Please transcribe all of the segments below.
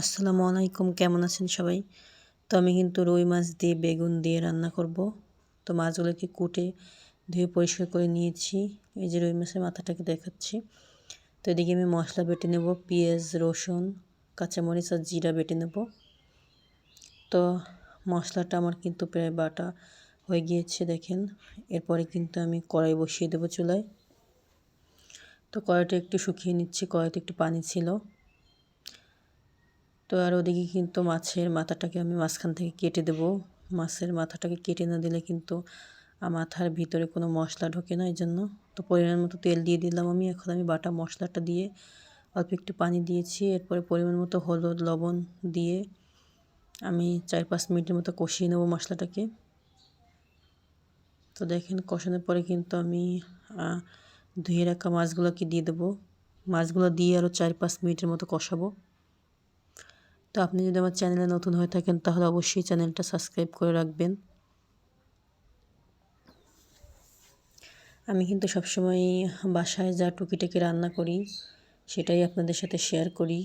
আসসালামু আলাইকুম, কেমন আছেন সবাই? তো আমি কিন্তু রুই মাছ দিয়ে বেগুন দিয়ে রান্না করব। তো মাছগুলোকে কুটে ধুয়ে পরিষ্কার করে নিয়েছি। এই যে রুই মাছের মাথাটাকে দেখাচ্ছি। তো এদিকে আমি মশলা বেটে নেব, পেঁয়াজ, রসুন, কাঁচামরিচ আর জিরা বেটে নেব। তো মশলাটা আমার কিন্তু প্রায় বাটা হয়ে গিয়েছে দেখেন। এরপরে কিন্তু আমি কড়াই বসিয়ে দেবো চুলায়। তো কড়াইটা একটু শুকিয়ে নিচ্ছি, কড়াইতে একটু পানি ছিল। তো আর ওদিকে কিন্তু মাছের মাথাটাকে আমি মাঝখান থেকে কেটে দেব। মাছের মাথাটাকে কেটে না দিলে কিন্তু মাথার ভিতরে কোনো মশলা ঢোকে না, এই জন্য। তো পরিমাণ মতো তেল দিয়ে দিলাম আমি। এখন আমি বাটা মশলাটা দিয়ে অল্প একটু পানি দিয়েছি। এরপরে পরিমাণ মতো হলুদ, লবণ দিয়ে আমি 4-5 মিনিটের মতো কষিয়ে নেব মশলাটাকে। তো দেখেন কষানোর পরে কিন্তু আমি ধুয়ে রাখা মাছগুলোকে দিয়ে দেবো। মাছগুলো দিয়ে আরও 4-5 মিনিটের মতো কষাবো। তো আপনি যদি আমার চ্যানেলে নতুন হয়ে থাকেন তাহলে অবশ্যই চ্যানেলটা সাবস্ক্রাইব করে রাখবেন। আমি কিন্তু সবসময় বাসায় যা টুকিটাকি রান্না করি সেটাই আপনাদের সাথে শেয়ার করি।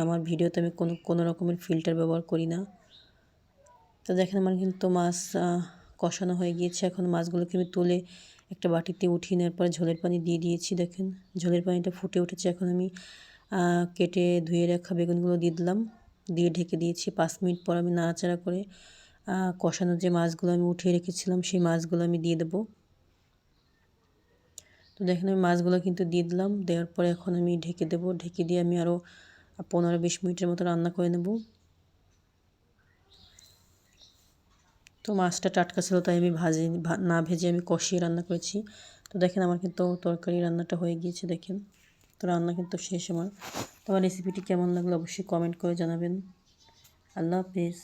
আমার ভিডিওতে আমি কোনো রকমের ফিল্টার ব্যবহার করি না। তো দেখেন আমার কিন্তু মাছ কষানো হয়ে গিয়েছে। এখন মাছগুলোকে আমি তুলে একটা বাটিতে উঠিয়ে নেওয়ার পরে ঝোলের পানি দিয়ে দিয়েছি। দেখেন ঝোলের পানিটা ফুটে উঠেছে। এখন আমি কেটে ধুয়ে রাখা বেগুনগুলো দিয়ে দিলাম, দিয়ে ঢেকে দিয়েছি। 5 মিনিট পর আমি নাড়াচাড়া করে কষানোর যে মাছগুলো আমি উঠিয়ে রেখেছিলাম সেই মাছগুলো আমি দিয়ে দেবো। তো দেখেন আমি মাছগুলো কিন্তু দিয়ে দিলাম। দেওয়ার পরে এখন আমি ঢেকে দেবো। ঢেকে দিয়ে আমি আরও 15-20 মিনিটের মতো রান্না করে নেব। তো মাছটা টাটকা ছিল তাই আমি না ভেজে আমি কষিয়ে রান্না করেছি। তো দেখেন আমার কিন্তু তরকারি রান্নাটা হয়ে গিয়েছে দেখেন। তো রান্না কিন্তু শেষ আমার। তো আমার রেসিপিটি কেমন লাগলো অবশ্যই কমেন্ট করে জানাবেন। আল্লাহ হাফেজ।